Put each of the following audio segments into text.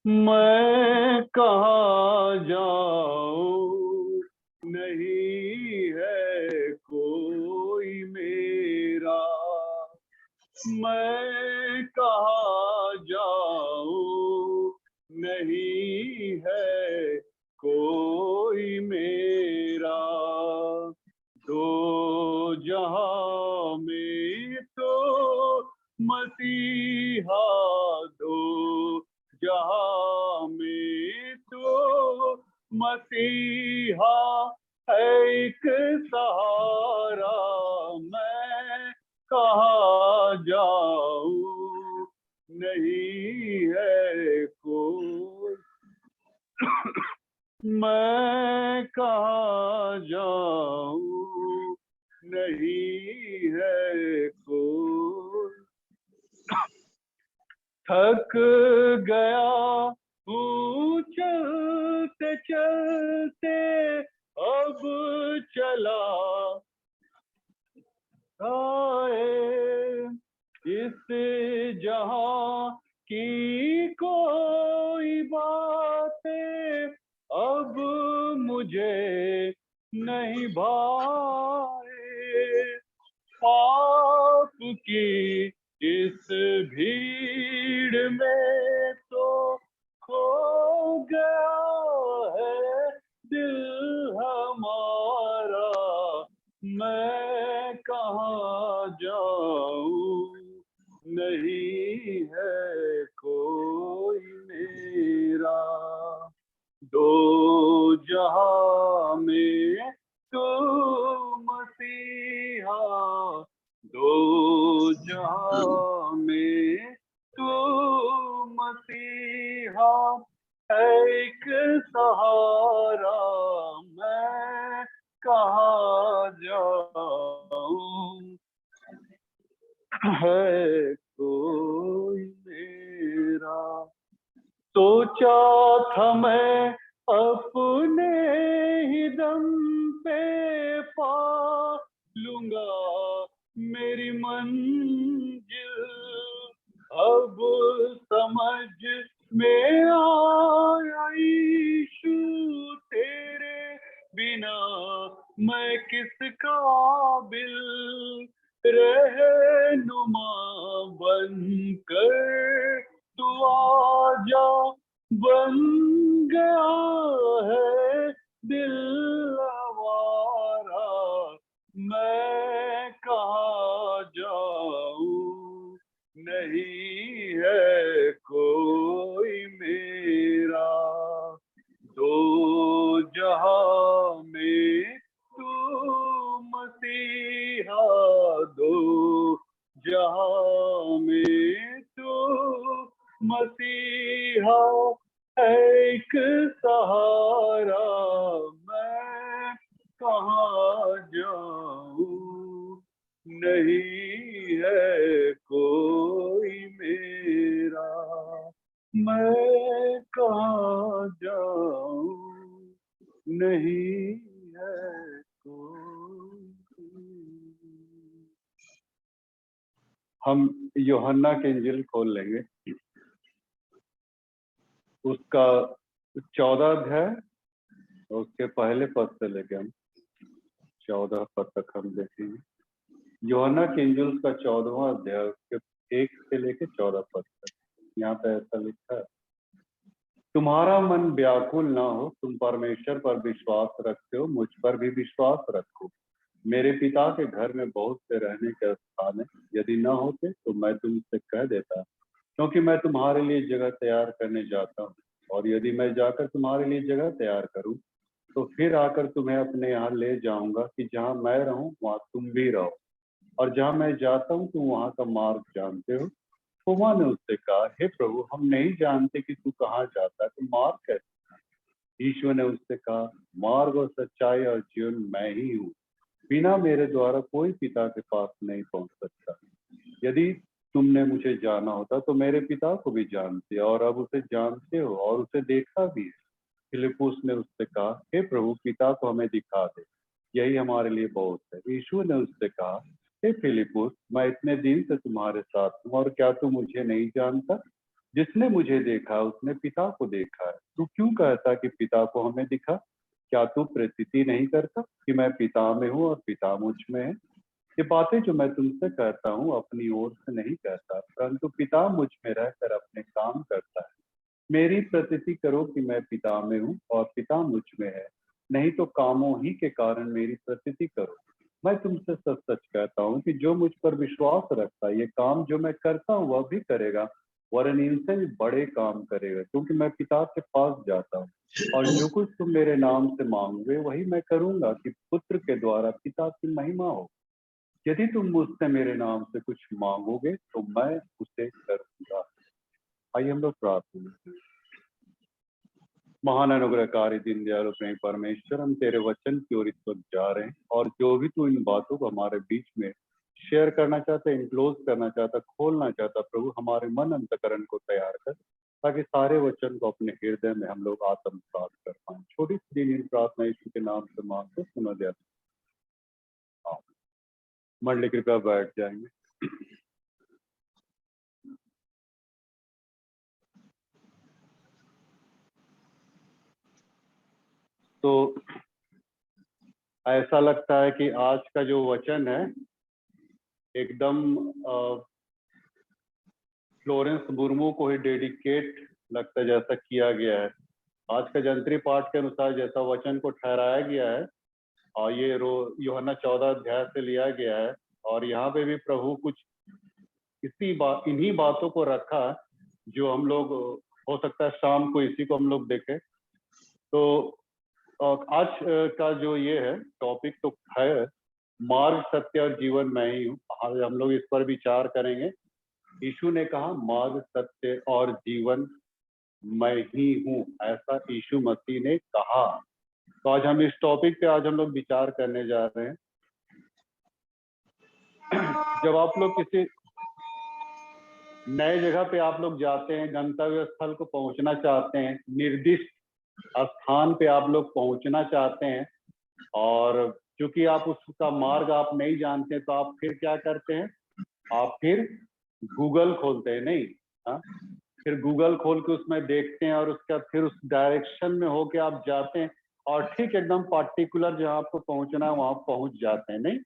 मैं कहाँ जाऊं, नहीं है कोई मेरा। मैं कहाँ जाऊं, नहीं है कोई मेरा। दो जहां में तो मसीहा, दो जहां में तो मसीहा है एक सहारा। मैं कहाँ जाऊं, नहीं है कोई। मैं कहाँ जाऊं, नहीं है कोई। थक गया हूँ चलते चलते, अब चला आए इस जहां की कोई बातें अब मुझे नहीं भाए। पाप की इस भीड़ में तो खो गया है दिल हमारा। मैं कहाँ जाऊं, नहीं है कोई मेरा। दो जहां में तू मसीहा, दो जहां में तू मसीहा है एक सहारा। मैं कहाँ जाऊं, है कोई मेरा। सोचा था मैं अपने ही दम पे पा लूंगा मेरी मंजिल। अब समझ में आया यीशु, तेरे बिना मैं किस काबिल। रहनुमा बनकर तू आजा, बन गया है दिल आवारा। मैं कहाँ जाऊं, नहीं है कोई मेरा। दो जहां में तू मसीहा, दो जहां में तू मसीहा एक सहारा। मैं कहाँ जाऊं, नहीं है कोई मेरा। मैं कहाँ जाऊं, नहीं है कोई। हम यूहन्ना के इंजिल खोल लेंगे, उसका 14 अध्याय और उसके पहले पद से लेके हम 14 पद तक हम देखेंगे। यूहन्ना के इंजिल का 14वां अध्याय उसके 1 से लेके 14 पद तक। यहाँ पे ऐसा लिखा है, तुम्हारा मन व्याकुल ना हो, तुम परमेश्वर पर विश्वास रखते हो, मुझ पर भी विश्वास रखो। मेरे पिता के घर में बहुत से रहने के स्थान है, यदि न होते तो मैं तुमसे कह देता, क्योंकि मैं तुम्हारे लिए जगह तैयार करने जाता हूँ। और यदि मैं जाकर तुम्हारे लिए जगह तैयार करूँ तो फिर आकर तुम्हें अपने यहाँ ले जाऊंगा, कि जहाँ मैं रहूं वहाँ तुम भी रहो। और जहाँ मैं जाता हूँ तुम वहाँ का मार्ग जानते हो। थोमा ने उससे कहा, हे प्रभु, हम नहीं जानते कि तू कहाँ जाता है, तो मार्ग कैसे? यीशु ने उससे कहा, मार्ग और सच्चाई और जीवन मैं ही हूँ। बिना मेरे द्वारा कोई पिता के पास नहीं पहुंच सकता। यदि तुमने मुझे जाना होता तो मेरे पिता को भी जानते, और अब उसे जानते हो और उसे देखा भी है। फिलिप्पुस ने उससे कहा, हे प्रभु, पिता को हमें दिखा दे, यही हमारे लिए बहुत है। यीशु ने उससे कहा, हे फिलिप्पुस, मैं इतने दिन से तुम्हारे साथ हूँ और क्या तू मुझे नहीं जानता? जिसने मुझे देखा उसने पिता को देखा है। तू क्यों कहता कि पिता को हमें दिखा? क्या तू प्रतीति नहीं करता कि मैं पिता में हूँ और पिता मुझ में है? ये बातें जो मैं तुमसे कहता हूँ अपनी ओर से नहीं कहता, परंतु पिता मुझ में रहकर अपने काम करता है। मेरी प्रतीति करो कि मैं पिता में हूँ और पिता मुझ में है, नहीं तो कामों ही के कारण मेरी प्रतीति करो। मैं तुमसे सच सच कहता हूँ कि जो मुझ पर विश्वास रखता है, ये काम जो मैं करता हूँ वह भी करेगा, वरन इनसे भी बड़े काम करेगा, क्योंकि मैं पिता के पास जाता हूँ। और जो कुछ तुम मेरे नाम से मांगोगे वही मैं करूंगा, कि पुत्र के द्वारा पिता की महिमा हो। यदि तुम मुझसे मेरे नाम से कुछ मांगोगे तो मैं उसे करूंगा। आइए हम लोग प्रार्थना करें। महान अनुग्रहकारी दीन दयालु प्रेम परमेश्वर, हम तेरे वचन की ओर इस वक्त जा रहे हैं, और जो भी तू इन बातों को हमारे बीच में शेयर करना चाहता है, इनक्लोज करना चाहता, खोलना चाहता, प्रभु हमारे मन अंतकरण को तैयार कर, ताकि सारे वचन को अपने हृदय में हम लोग आत्मसात कर पाए। छोटी सी दीन प्रार्थना यीशु के नाम से मांगते सुना जाता। मंडली कृपया बैठ जाएंगे। तो ऐसा लगता है कि आज का जो वचन है एकदम फ्लोरेंस मुर्मू को ही डेडिकेट लगता है, जैसा किया गया है। आज का जंत्री पाठ के अनुसार जैसा वचन को ठहराया गया है, और ये यूहन्ना 14 अध्याय से लिया गया है, और यहाँ पे भी प्रभु कुछ इन्हीं बातों को रखा जो हम लोग हो सकता है शाम को इसी को हम लोग देखें। तो आज का जो ये है टॉपिक तो है मार्ग सत्य और जीवन मैं ही हूँ। आज हम लोग इस पर विचार करेंगे। यीशु ने कहा मार्ग सत्य और जीवन मैं ही हूँ, ऐसा यीशु मसीह ने कहा। तो आज हम इस टॉपिक पे आज हम लोग विचार करने जा रहे हैं। जब आप लोग किसी नए जगह पे आप लोग जाते हैं, गंतव्य स्थल को पहुंचना चाहते हैं, निर्दिष्ट स्थान पे आप लोग पहुंचना चाहते हैं, और क्योंकि आप उसका मार्ग आप नहीं जानते, तो आप फिर क्या करते हैं? आप फिर गूगल खोलते हैं, नहीं? हाँ, फिर गूगल खोल के उसमें देखते हैं, और उसका फिर उस डायरेक्शन में होके आप जाते हैं, और ठीक एकदम पर्टिकुलर जहाँ आपको पहुंचना है वहां पहुंच जाते हैं, नहीं?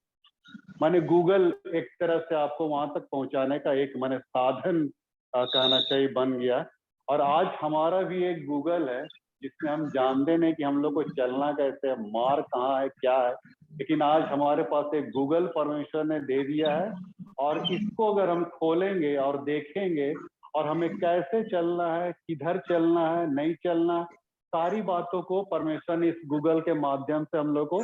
माने गूगल एक तरह से आपको वहां तक पहुंचाने का एक माने साधन कहना चाहिए बन गया। और आज हमारा भी एक गूगल है, जिसमें हम जानते नहीं कि हम लोग को चलना कैसे है, मार्ग कहाँ है, क्या है, लेकिन आज हमारे पास एक गूगल परमेश्वर ने दे दिया है, और इसको अगर हम खोलेंगे और देखेंगे और हमें कैसे चलना है, किधर चलना है, नहीं चलना, सारी बातों को परमेश्वर ने इस गूगल के माध्यम से हम लोग को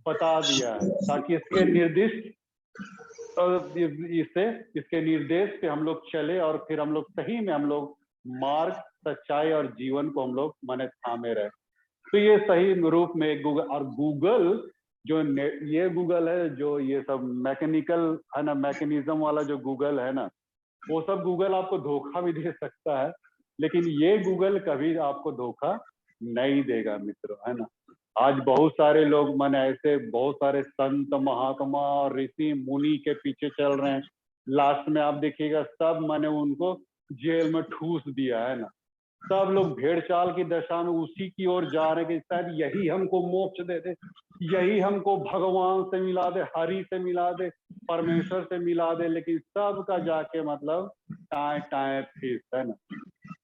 बता दिया है, ताकि इसके निर्दिष्ट इसके निर्देश पे हम लोग चले, और फिर हम लोग सही में हम लोग मार्ग, सच्चाई और जीवन को हम लोग माने थामे रहे। तो ये सही रूप में एक गूगल, और गूगल जो ये गूगल है, जो ये सब मैकेनिकल है ना, मैकेनिज्म वाला जो गूगल है ना, वो सब गूगल आपको धोखा भी दे सकता है, लेकिन ये गूगल कभी आपको धोखा नहीं देगा मित्रों, है ना। आज बहुत सारे लोग माने ऐसे बहुत सारे संत महात्मा और ऋषि मुनि के पीछे चल रहे हैं, लास्ट में आप देखिएगा सब माने उनको जेल में ठूस दिया, है ना। सब लोग भेड़ चाल की दशा में उसी की ओर जा रहे हैं कि शायद यही हमको मोक्ष दे दे, यही हमको भगवान से मिला दे, हरि से मिला दे, परमेश्वर से मिला दे, लेकिन सबका जाके मतलब टाए टाए फीस, है ना।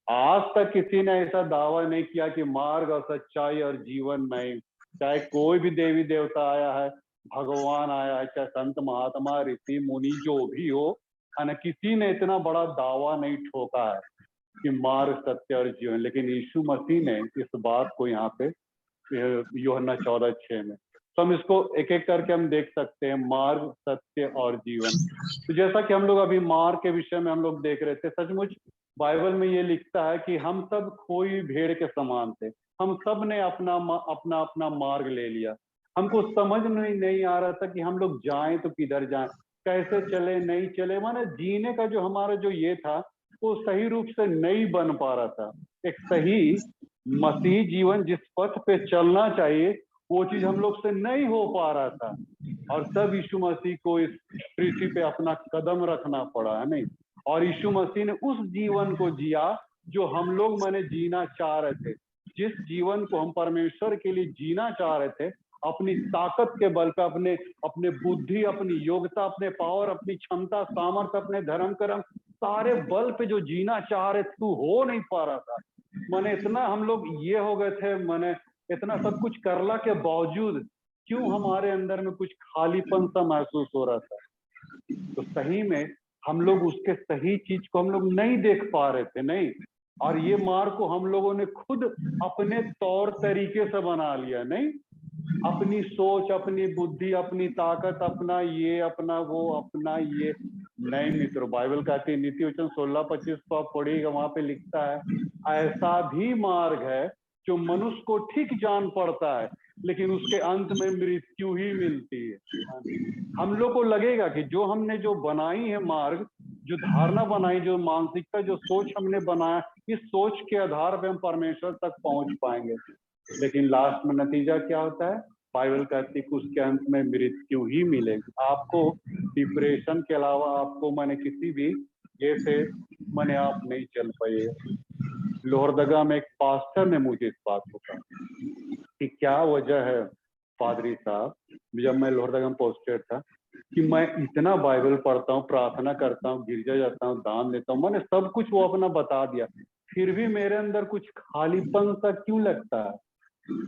आज तक किसी ने ऐसा दावा नहीं किया कि मार्ग और सच्चाई और जीवन में, चाहे कोई भी देवी देवता आया है, भगवान आया है, चाहे संत महात्मा ऋषि मुनि जो भी हो, है ना, किसी ने इतना बड़ा दावा नहीं ठोका है कि मार्ग सत्य और जीवन। लेकिन यीशु मसीह ने इस बात को यहाँ पे यूहन्ना 14:6 में, तो हम इसको एक एक करके हम देख सकते हैं, मार्ग सत्य और जीवन। तो जैसा कि हम लोग अभी मार्ग के विषय में हम लोग देख रहे थे, सचमुच बाइबल में ये लिखता है कि हम सब खोई भेड़ के समान थे, हम सब ने अपना अपना अपना मार्ग ले लिया। हमको समझ नहीं आ रहा था कि हम लोग जाएं तो किधर जाएं, कैसे चले, नहीं चले, माने जीने का जो हमारा जो ये था वो सही रूप से नहीं बन पा रहा था। एक सही मसीही जीवन जिस पथ पे चलना चाहिए वो चीज हम लोग से नहीं हो पा रहा था, और तब यीशु मसीह को इस पृथ्वी पे अपना कदम रखना पड़ा, है नहीं। और यीशु मसीह ने उस जीवन को जिया जो हम लोग मैंने जीना चाह रहे थे, जिस जीवन को हम परमेश्वर के लिए जीना चाह रहे थे, अपनी ताकत के बल पे, अपने अपने बुद्धि, अपनी योग्यता, अपने पावर, अपनी क्षमता, सामर्थ्य, अपने धर्म कर्म, सारे बल पे जो जीना चाह रहे तू हो नहीं पा रहा था। मैंने इतना हम लोग ये हो गए थे, मैंने इतना सब कुछ करला के बावजूद क्यों हमारे अंदर में कुछ खालीपन सा महसूस हो रहा था। तो सही में हम लोग उसके सही चीज को हम लोग नहीं देख पा रहे थे, नहीं। और ये मार्ग को हम लोगों ने खुद अपने तौर तरीके से बना लिया, नहीं। अपनी सोच, अपनी बुद्धि, अपनी ताकत, अपना ये, अपना वो, अपना ये। नहीं मित्रों, बाइबल कहती है, नीति वचन 16:25 को आप पढ़िएगा, वहां पे लिखता है, ऐसा भी मार्ग है जो मनुष्य को ठीक जान पड़ता है, लेकिन उसके अंत में मृत्यु ही मिलती है। हम लोग को लगेगा कि जो हमने जो बनाई है मार्ग, जो धारणा बनाई, जो मानसिकता, जो सोच हमने बनाया, इस सोच के आधार पे हम परमेश्वर तक पहुंच पाएंगे। लेकिन लास्ट में नतीजा क्या होता है? बाइबल कहती है कि उसके अंत में मृत्यु ही मिलेगी। आपको डिप्रेशन के अलावा आपको मैंने किसी भी ये से मैंने आप नहीं चल पाए। लोहरदगा में एक पास्टर ने मुझे इस बात को कहा कि क्या वजह है पादरी साहब, जब मैं लोहरदगा में पोस्टेड था, कि मैं इतना बाइबल पढ़ता हूँ, प्रार्थना करता हूँ, गिरजा जाता हूँ, दान देता हूँ, मैंने सब कुछ वो अपना बता दिया, फिर भी मेरे अंदर कुछ खालीपन सा क्यों लगता है?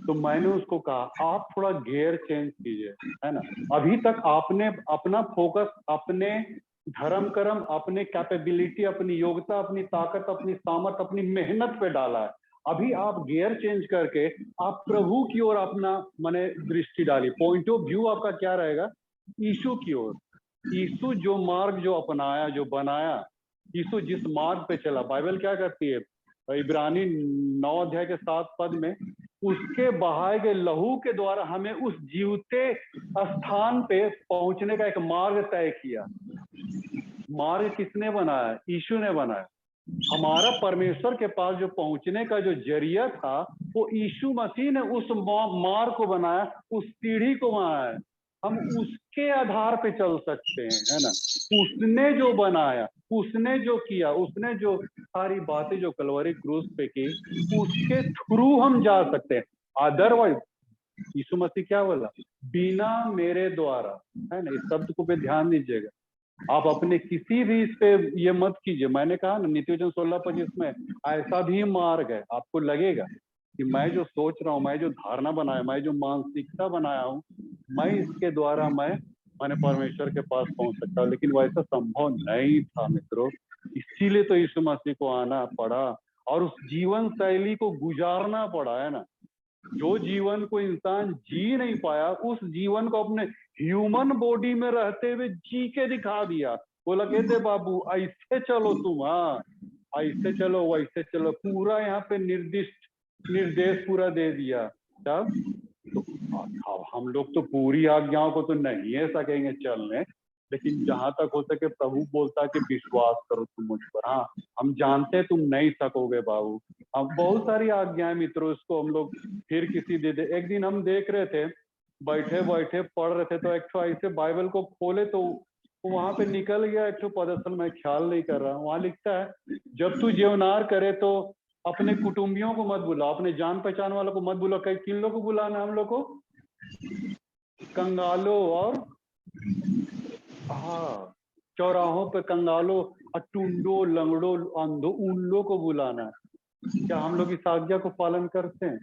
तो मैंने उसको कहा आप थोड़ा गियर चेंज कीजिए, है ना। अभी तक आपने अपना फोकस अपने धर्म कर्म, अपने कैपेबिलिटी, अपनी योग्यता, अपनी ताकत, अपनी सामर्थ, अपनी मेहनत पे डाला है। अभी आप गियर चेंज करके आप प्रभु की ओर अपना माने दृष्टि डालिए। पॉइंट ऑफ व्यू आपका क्या रहेगा? यीशु की ओर। यीशु जो मार्ग जो अपनाया, जो बनाया, यीशु जिस मार्ग पे चला, बाइबल क्या कहती है इब्रानी 9 अध्याय के 7 पद में, उसके बहाए गए लहू के द्वारा हमें उस जीवते स्थान पे पहुंचने का एक मार्ग तय किया। मार्ग किसने बनाया? यीशु ने बनाया। हमारा परमेश्वर के पास जो पहुंचने का जो जरिया था, वो यीशु मसीह ने उस मार्ग को बनाया, उस सीढ़ी को बनाया। हम उसके आधार पे चल सकते हैं, है ना। उसने जो बनाया, उसने जो किया, उसने जो सारी बातें जो कलवरी क्रूस पे की, उसके थ्रू हम जा सकते हैं। अदरवाइज यीशु मसीह क्या बोला? बिना मेरे द्वारा, है ना। इस शब्द को पे ध्यान दीजिएगा। आप अपने किसी भी इस पे ये मत कीजिए। मैंने कहा ना नीति वचन 16:25 में ऐसा भी मार्ग है। आपको लगेगा कि मैं जो सोच रहा हूँ, मैं जो धारणा बनाया, मैं जो मानसिकता बनाया हूँ, मैं इसके द्वारा मैंने परमेश्वर के पास पहुंच सकता हूँ, लेकिन वैसा संभव नहीं था मित्रों। इसीलिए तो यीशु मसीह को आना पड़ा और उस जीवन शैली को गुजारना पड़ा, है ना। जो जीवन को इंसान जी नहीं पाया, उस जीवन को अपने ह्यूमन बॉडी में रहते हुए जी के दिखा दिया। बोला कहते बाबू ऐसे चलो तुम, हाँ ऐसे चलो, वैसे चलो, पूरा यहाँ पे निर्देश पूरा दे दिया। तब तो अब हम लोग तो पूरी आज्ञाओं को तो नहीं है सकेंगे चलने, लेकिन जहां तक हो सके प्रभु बोलता है कि विश्वास करो तुम मुझ पर। हाँ, हम जानते हैं तुम नहीं सकोगे बाबू। अब बहुत सारी आज्ञाएं मित्रों, इसको हम लोग फिर किसी दे। एक दिन हम देख रहे थे, बैठे बैठे पढ़ रहे थे, तो एक ठो ऐसे बाइबल को खोले तो वहां पे निकल गया एक ठो पद, असल मैं ख्याल नहीं कर रहा। वहां लिखता है जब तू जेवनार करे तो अपने कुटुंबियों को मत बुला, अपने जान पहचान वालों को मत बुला। किन लोग को बुलाना? हम लोग को कंगालों और हाँ चौराहों पे कंगालों, टुंडो, लंगड़ो, अंधो, उन लोग को बुलाना है। क्या हम लोग इस आज्ञा को पालन करते हैं?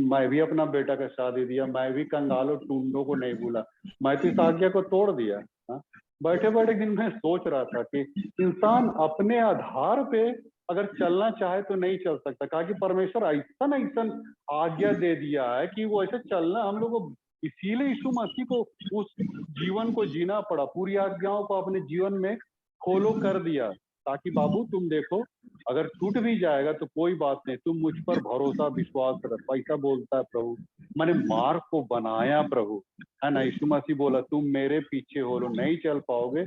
मैं भी अपना बेटा का शादी दिया, मैं भी कंगालों टुंडो को नहीं बुला, मैं तो इस आज्ञा को तोड़ दिया। हाँ? बैठे बैठे दिन में सोच रहा था कि इंसान अपने आधार पे अगर चलना चाहे तो नहीं चल सकता। कहा कि परमेश्वर ऐसा ऐसा आज्ञा दे दिया है कि वो ऐसे चलना हम लोग को, इसीलिए यीशु मसीह को उस जीवन को जीना पड़ा, पूरी आज्ञाओं को अपने जीवन में फॉलो कर दिया, ताकि बाबू तुम देखो अगर छूट भी जाएगा तो कोई बात नहीं, तुम मुझ पर भरोसा विश्वास रखो। ऐसा बोलता है प्रभु। मैंने मार्ग को बनाया प्रभु, है ना। यीशु मसीह बोला तुम मेरे पीछे हो लो, नहीं चल पाओगे,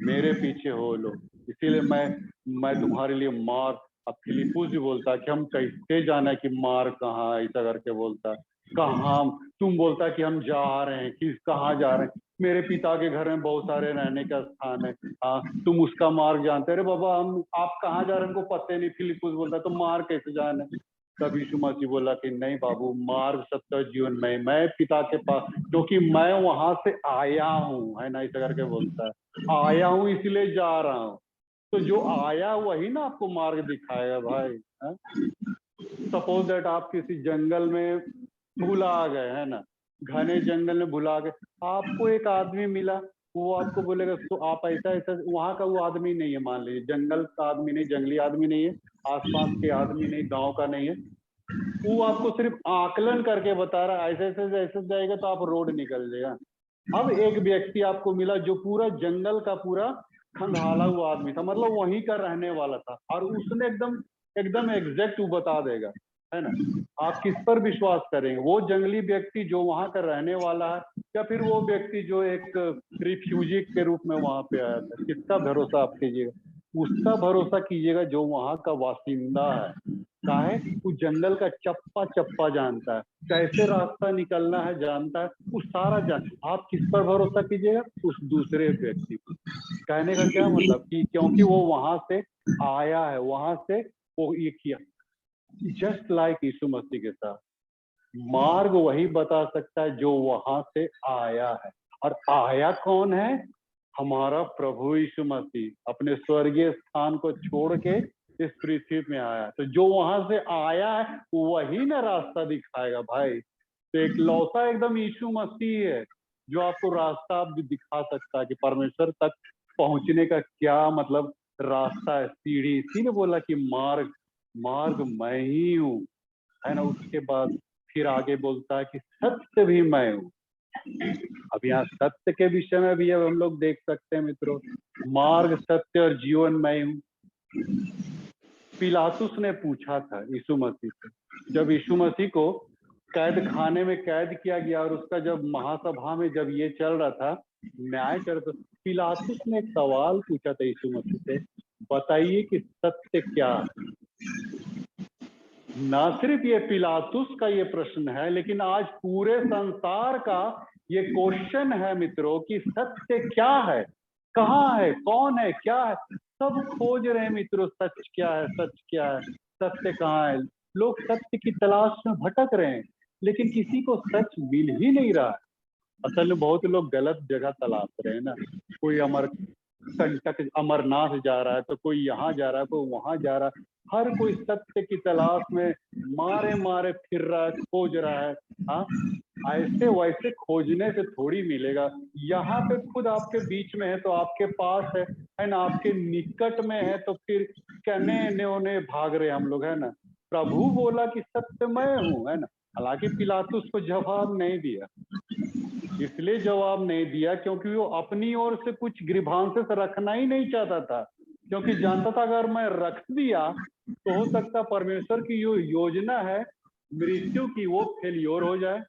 मेरे पीछे हो लो। इसीलिए मैं तुम्हारे लिए मार्ग। अब फिलिपुस भी बोलता है कि हम कैसे जाना कि मार्ग कहाँ है, ऐसा करके बोलता है। कहाँ तुम बोलता है कि हम जा रहे हैं, किस कहाँ जा रहे हैं? मेरे पिता के घर में बहुत सारे रहने का स्थान है, हाँ तुम उसका मार्ग जानते। अरे बाबा हम आप कहाँ जा रहे हैं हमको पता नहीं। फिलिपुस बोलता है तो मार्ग कैसे जाने। तब यीशु मसीह बोला कि नहीं बाबू, मार्ग सत्य और जीवन में मैं पिता के पास, क्योंकि मैं वहां से आया हूँ, है ना, ऐसा करके बोलता है, आया हूँ इसलिए जा रहा हूँ। तो जो आया वही ना आपको मार्ग दिखाएगा भाई। सपोज दैट आप किसी जंगल में भुला गए, है ना, घने जंगल में भुला गए, आपको एक आदमी मिला, वो आपको बोलेगा तो आप ऐसा ऐसा, वहां का वो आदमी नहीं है, मान लीजिए जंगल का आदमी नहीं, जंगली आदमी नहीं है, आसपास के आदमी नहीं, गांव का नहीं है, वो आपको सिर्फ आकलन करके बता रहा है ऐसे ऐसे ऐसे जाएगा तो आप रोड निकल जाएगा। अब एक व्यक्ति आपको मिला जो पूरा जंगल का पूरा खंगाला हुआ आदमी था, मतलब वहीं का रहने वाला था, और उसने एकदम एकदम एग्जैक्ट वो बता देगा, है ना। आप किस पर विश्वास करेंगे, वो जंगली व्यक्ति जो वहां का रहने वाला है, या फिर वो व्यक्ति जो एक रिफ्यूजी के रूप में वहां पे आया था? किसका भरोसा आप कीजिएगा? उसका भरोसा कीजिएगा जो वहां का वासिंदा है। काहे? वो जंगल का चप्पा चप्पा जानता है, कैसे रास्ता निकलना है जानता है, वो सारा जान। आप किस पर भरोसा कीजिएगा? उस दूसरे व्यक्ति पर। कहने का क्या मतलब कि क्योंकि वो वहां से आया है, वहां से वो ये किया। जस्ट लाइक यीशु मसीह के साथ मार्ग वही बता सकता है जो वहां से आया है। और आया कौन है? हमारा प्रभु यीशु मसीह अपने स्वर्गीय स्थान को छोड़ के इस पृथ्वी में आया। तो जो वहां से आया है वही ना रास्ता दिखाएगा भाई। तो एक लौता एकदम यीशु मसीह है जो आपको रास्ता आप दिखा सकता है कि परमेश्वर तक पहुंचने का क्या मतलब रास्ता है, सीढ़ी। इसीलिए बोला कि मार्ग मार्ग मैं ही हूँ, है ना। उसके बाद फिर आगे बोलता है कि सत्य भी मैं हूँ। अब यहाँ सत्य के विषय में भी अब हम लोग देख सकते हैं मित्रों, मार्ग सत्य और जीवन मैं हूँ। पिलातुस ने पूछा था यीशु मसीह से, जब यीशु मसीह को कैद खाने में कैद किया गया और उसका जब महासभा में जब ये चल रहा था, न्याय चल रहा था, पिलातुस ने एक सवाल पूछा था यीशु मसीह से, बताइए कि सत्य क्या है। ना सिर्फ ये पिलातुस का ये प्रश्न है, लेकिन आज पूरे संसार का ये क्वेश्चन है मित्रों कि सत्य क्या है, कहाँ है, कौन है, क्या है। सब खोज रहे हैं मित्रों, सच क्या है, सच क्या है, सत्य कहाँ है। लोग सत्य की तलाश में भटक रहे हैं, लेकिन किसी को सच मिल ही नहीं रहा है। असल में बहुत लोग गलत जगह तलाश रहे हैं ना। कोई कंटक अमरनाथ जा रहा है, तो कोई यहाँ जा रहा है, कोई वहां जा रहा है। हर कोई सत्य की तलाश में मारे मारे फिर रहा है, खोज रहा है। हाँ, ऐसे वैसे खोजने से थोड़ी मिलेगा। यहाँ पे खुद आपके बीच में है तो आपके पास है ना, आपके निकट में है, तो फिर कहने ओने भाग रहे हम लोग, है ना। प्रभु बोला कि सत्य मैं हूँ, है ना। हालांकि पिलातुस को जवाब नहीं दिया, इसलिए जवाब नहीं दिया क्योंकि वो अपनी ओर से कुछ ग्रीवांसेस रखना ही नहीं चाहता था, क्योंकि जानता था अगर मैं रख दिया तो हो सकता परमेश्वर की जो योजना है मृत्यु की वो फेलियर हो जाए।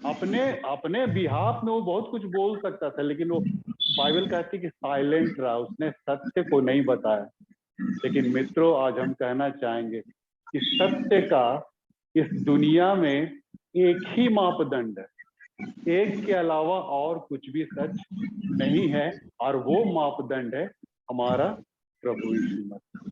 अपने अपने बिहाफ में वो बहुत कुछ बोल सकता था, लेकिन वो बाइबल कहती कि साइलेंट रहा, उसने सत्य को नहीं बताया। लेकिन मित्रों आज हम कहना चाहेंगे कि सत्य का इस दुनिया में एक ही मापदंड है, एक के अलावा और कुछ भी सच नहीं है, और वो मापदंड है हमारा प्रभु यीशु मसीह।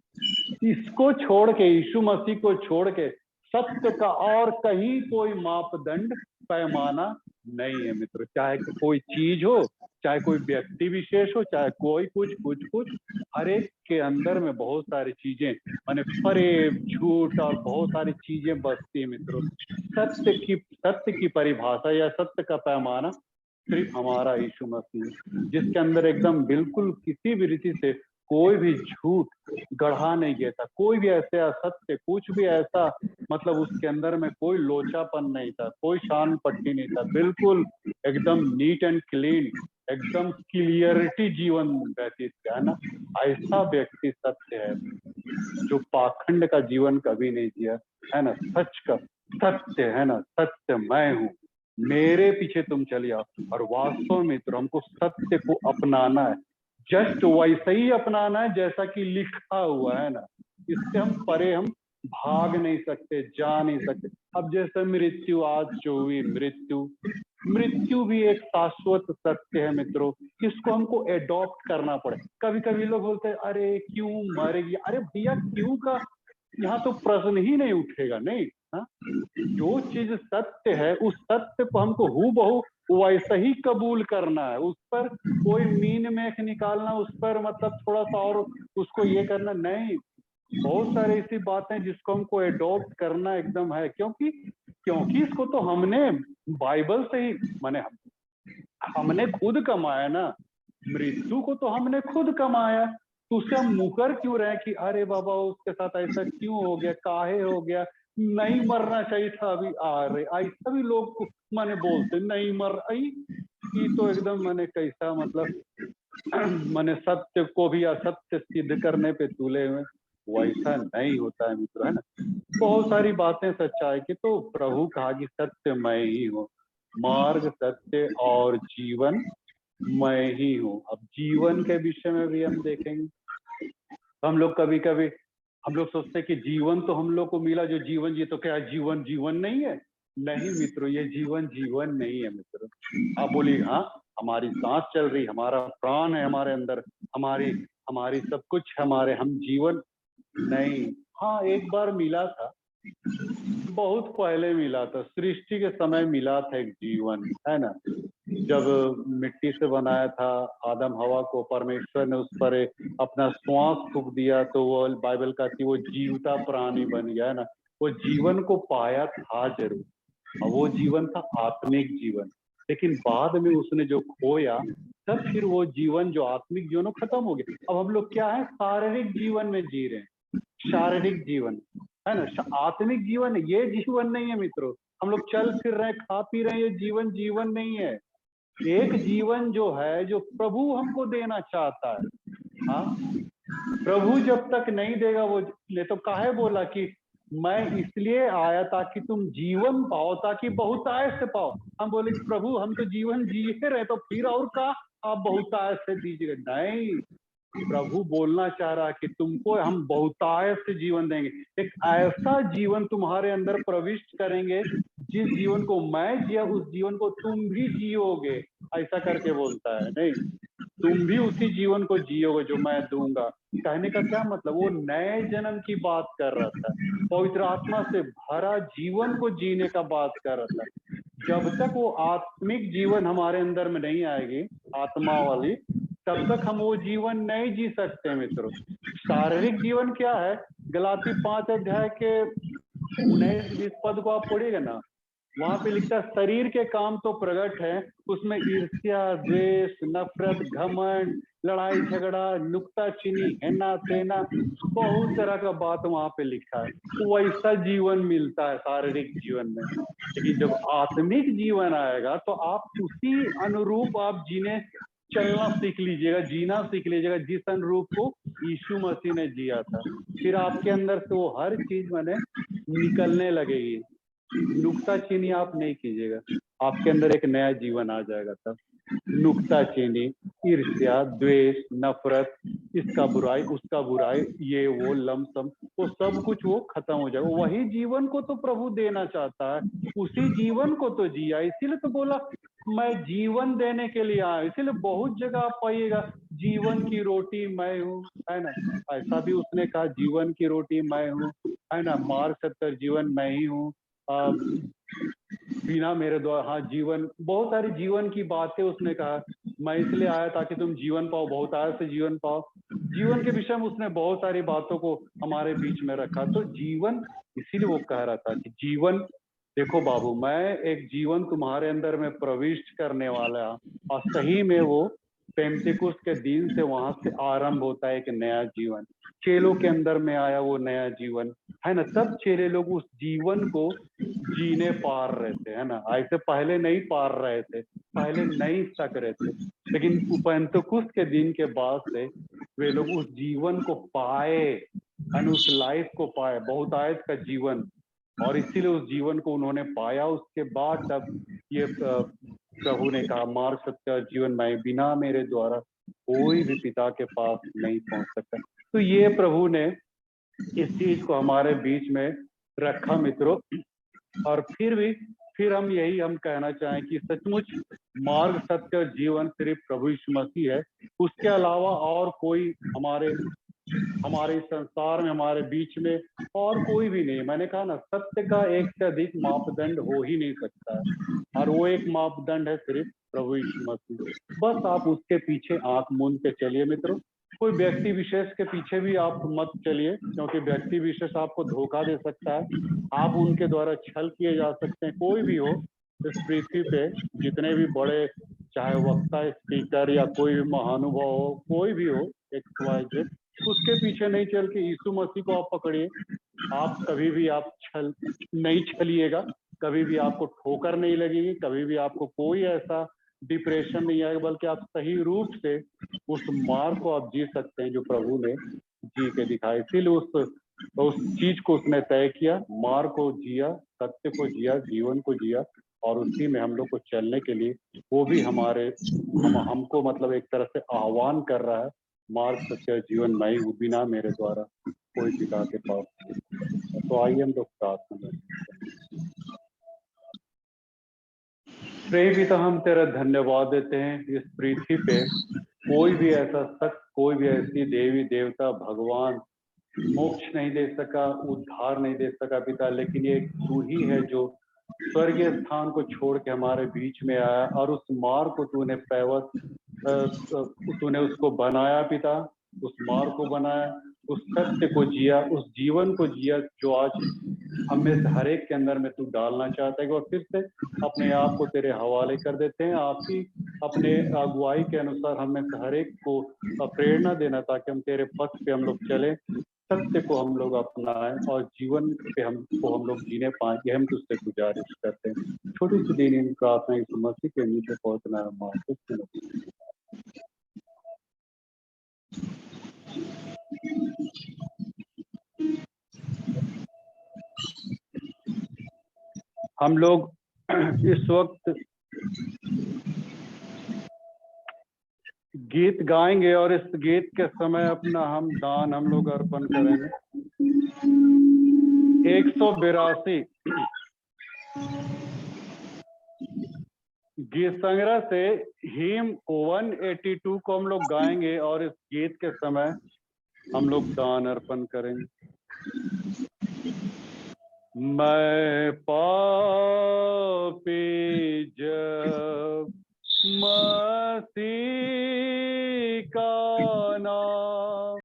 इसको छोड़ के, यीशु मसीह को छोड़ के सत्य का और कहीं कोई मापदंड पैमाना नहीं है मित्र। चाहे कोई चीज हो, चाहे कोई व्यक्ति विशेष हो, चाहे कोई कुछ हर एक के अंदर में बहुत सारी चीजें माने फरेब झूठ और बहुत सारी चीजें बसती है मित्रों। सत्य की परिभाषा या सत्य का पैमाना सिर्फ हमारा यीशु मसीह, जिसके अंदर एकदम बिल्कुल किसी भी रीति से कोई भी झूठ गढ़ा नहीं गया था, कोई भी ऐसे असत्य कुछ भी ऐसा मतलब उसके अंदर में कोई लोचापन नहीं था, कोई शान पट्टी नहीं था, बिल्कुल एकदम नीट एंड क्लीन, एकदम क्लियरिटी जीवन व्यतीत किया, है ना। ऐसा व्यक्ति सत्य है जो पाखंड का जीवन कभी नहीं जिया, है ना। सच का सत्य, है ना, सत्य मैं हूँ, मेरे पीछे तुम चलिए आओ। और वास्तव में तो हमको सत्य को अपनाना है, जस्ट वैसे ही अपनाना है जैसा कि लिखा हुआ है ना। इससे हम परे हम भाग नहीं सकते, जा नहीं सकते। अब जैसे मृत्यु आज जो हुई, मृत्यु मृत्यु भी एक शाश्वत सत्य है मित्रों, इसको हमको एडॉप्ट करना पड़े। कभी कभी लोग बोलते हैं अरे क्यों मरेगी, अरे भैया क्यों का यहाँ तो प्रश्न ही नहीं उठेगा, नहीं हाँ? जो चीज सत्य है उस सत्य को हमको हूबहू वैसा ही कबूल करना है, उस पर कोई मीन मेख निकालना, उस पर मतलब थोड़ा सा और उसको ये करना नहीं। बहुत सारे ऐसी बातें जिसको हमको एडॉप्ट करना एकदम है, क्योंकि इसको तो हमने बाइबल से ही माने हमने खुद कमाया ना, मृत्यु को तो हमने खुद कमाया, तो उससे हम मुकर क्यों रहे कि अरे बाबा उसके साथ ऐसा क्यों हो गया, काहे हो गया, नहीं मरना चाहिए था अभी, अरे ऐसा भी लोग माने बोलते नहीं मर आई, ये तो एकदम माने कैसा मतलब माने सत्य को भी असत्य सिद्ध करने पे तुले हुए, वैसा नहीं होता है मित्र, है ना। बहुत सारी बातें सच्चाई की, तो प्रभु कहा कि सत्य मैं ही हूँ, मार्ग सत्य और जीवन मैं ही हूँ। अब जीवन के विषय में भी हम देखेंगे, हम लोग कभी कभी हम लोग सोचते हैं कि जीवन तो हम लोग को मिला जो जीवन जी, तो क्या जीवन जीवन नहीं है? नहीं मित्रों, ये जीवन जीवन नहीं है मित्रों। आप बोलिए हाँ हमारी सांस चल रही, हमारा प्राण है हमारे अंदर, हमारी हमारी सब कुछ हमारे, हम जीवन नहीं। हाँ एक बार मिला था, बहुत पहले मिला था, सृष्टि के समय मिला था एक जीवन, है ना। जब मिट्टी से बनाया था आदम हवा को, परमेश्वर ने उस पर अपना श्वास फूंक दिया, तो वो बाइबल कहती वो जीवता प्राणी बन गया, है ना। वो जीवन को पाया था जरूर, और वो जीवन था आत्मिक जीवन, लेकिन बाद में उसने जो खोया, तब फिर वो जीवन जो आत्मिक जीवन वो खत्म हो गया। अब हम लोग क्या है, शारीरिक जीवन में जी रहे हैं, शारीरिक जीवन, है ना। आत्मिक जीवन ये जीवन नहीं है मित्रों। हम लोग चल फिर रहे हैं, खा पी रहे हैं, ये जीवन जीवन नहीं है। एक जीवन जो है, जो प्रभु हमको देना चाहता है, हाँ। प्रभु जब तक नहीं देगा वो ले, तो काहे बोला कि मैं इसलिए आया ताकि तुम जीवन पाओ, ताकि बहुतायत से पाओ। हम बोले कि प्रभु हम तो जीवन जी रहे, तो फिर और का आप बहुतायत से दीजिएगा? नहीं, प्रभु बोलना चाह रहा है कि तुमको हम बहुतायत से जीवन देंगे, एक ऐसा जीवन तुम्हारे अंदर प्रविष्ट करेंगे, जिस जीवन को मैं जिया उस जीवन को तुम भी जियोगे, ऐसा करके बोलता है। नहीं, तुम भी उसी जीवन को जियोगे जो मैं दूंगा। कहने का क्या मतलब, वो नए जन्म की बात कर रहा था, पवित्र आत्मा से भरा जीवन को जीने का बात कर रहा था। जब तक वो आत्मिक जीवन हमारे अंदर में नहीं आएगी, आत्मा वाली, तब तक हम वो जीवन नहीं जी सकते मित्रों। शारीरिक जीवन क्या है, गलाती 5 अध्याय के 19-20 पद को आप पढ़िएगा ना, वहां पे लिखता है शरीर के काम तो प्रकट है, उसमें ईर्ष्या, द्वेष, नफरत, घमंड, लड़ाई झगड़ा, नुक्ताचीनी, हेना तेना, बहुत तरह का बात वहां पे लिखा है। तो वैसा जीवन मिलता है शारीरिक जीवन में, लेकिन जब आत्मिक जीवन आएगा तो आप उसी अनुरूप आप जीने चलना सीख लीजिएगा, जीना सीख लीजिएगा, जिस अनुरूप को यीशु मसीह ने जिया था। फिर आपके अंदर से वो हर चीज मैंने निकलने लगेगी, नुक्ताचीनी आप नहीं कीजिएगा, आपके अंदर एक नया जीवन आ जाएगा। तब नुक्ताचीनी, ईर्ष्या, द्वेष, नफरत, इसका बुराई उसका बुराई, ये वो लमसम, वो सब कुछ वो खत्म हो जाएगा। वही जीवन को तो प्रभु देना चाहता है, उसी जीवन को तो जिया, इसीलिए तो बोला मैं जीवन देने के लिए आया। इसीलिए बहुत जगह आप पाइएगा जीवन की रोटी मैं हूँ, है ना। ऐसा भी उसने कहा जीवन की रोटी मैं हूँ, है ना। मार्ग सत्य जीवन मैं ही हूँ, बिना मेरे द्वारा, हाँ जीवन, बहुत सारी जीवन की बातें उसने कहा। मैं इसलिए आया ताकि तुम जीवन पाओ, बहुतायत से जीवन पाओ। जीवन के विषय में उसने बहुत सारी बातों को हमारे बीच में रखा। तो जीवन, इसीलिए वो कह रहा था कि जीवन, देखो बाबू मैं एक जीवन तुम्हारे अंदर में प्रविष्ट करने वाला, और सही में वो पेंतिकुस्त के दिन से वहां से आरंभ होता है एक नया जीवन। चेलों के अंदर में आया वो नया जीवन, है ना। तब चेले लोग उस जीवन को जीने पार रहे थे, है ना। ऐसे पहले नहीं पार रहे थे, पहले नहीं सक रहे थे, लेकिन पेंतिकुस्त के दिन के बाद से वे लोग उस जीवन को पाए, उस लाइफ को पाए, बहुतायत का जीवन। और इसीलिए उस जीवन को उन्होंने पाया। उसके बाद तब ये प्रभु ने कहा मार्ग सत्य जीवन मैं, बिना मेरे द्वारा कोई भी पिता के पास नहीं पहुंच सकता। तो ये प्रभु ने इस चीज को हमारे बीच में रखा मित्रों। और फिर फिर हम कहना चाहें कि सचमुच मार्ग, सत्य और जीवन सिर्फ प्रभु यीशु मसीह है। उसके अलावा और कोई हमारे संसार में, हमारे बीच में और कोई भी नहीं। मैंने कहा ना, सत्य का एक से अधिक मापदंड हो ही नहीं सकता है, और वो एक मापदंड है सिर्फ प्रभु यीशु मसीह। बस आप उसके पीछे आंख मूंद के चलिए मित्रों। कोई व्यक्ति विशेष के पीछे भी आप मत चलिए, क्योंकि व्यक्ति विशेष आपको धोखा दे सकता है। आप उनके द्वारा छल किए जा सकते हैं। कोई भी हो इस पृथ्वी पे, जितने भी बड़े, चाहे वक्ता, स्पीकर या कोई भी महानुभव हो, कोई भी हो, XYZ, उसके पीछे नहीं चल के यीशु मसीह को आप पकड़िए। आप कभी भी आप नहीं छलिएगा, कभी भी आपको ठोकर नहीं लगेगी, कभी भी आपको कोई ऐसा डिप्रेशन नहीं आएगा, बल्कि आप सही रूप से उस मार्ग को आप जी सकते हैं जो प्रभु ने जी के दिखाया। इसीलिए उस चीज को उसने तय किया, मार्ग को जिया, सत्य को जिया, जीवन को जिया, और उसी में हम लोग को चलने के लिए वो भी हमको मतलब एक तरह से आह्वान कर रहा है। मार्ग, सत्य, जीवन मैं ही हूँ, बिना मेरे द्वारा कोई पिता के पास नहीं। तो आइए हम लोग प्रार्थना करें। प्रेम पिता, हम तेरा धन्यवाद देते हैं। इस पृथ्वी पे कोई भी ऐसा शख्स, कोई भी ऐसी देवी देवता, भगवान मोक्ष नहीं दे सका, उद्धार नहीं दे सका पिता, लेकिन ये तू ही है जो स्वर्गीय स्थान को छोड़ के हमारे बीच में आया, और उस मार्ग को तूने उसको बनाया पिता, उस मार्ग को बनाया, उस सत्य को जिया, उस जीवन को जिया जो आज हम में से हर एक के अंदर में तू डालना चाहता है। और फिर से अपने आप को तेरे हवाले कर देते हैं। आप ही अपने अगुवाई के अनुसार हम में से हर एक को प्रेरणा देना, ताकि हम तेरे पथ पे हम लोग चले, सत्य को हम लोग अपनाएं, और जीवन पे हम लोग जीने पाए। ये हम तुझसे गुजारिश करते हैं। छोटी सी दीनी प्रार्थना यीशु मसीह के नीचे पहुंचना है। हम लोग इस वक्त गीत गाएंगे, और इस गीत के समय अपना दान हम लोग अर्पण करेंगे। 182 गीत संग्रह से हिम 182 को हम लोग गाएंगे, और इस गीत के समय हम लोग दान अर्पण करेंगे। मैं पापी जब मसीह का नाम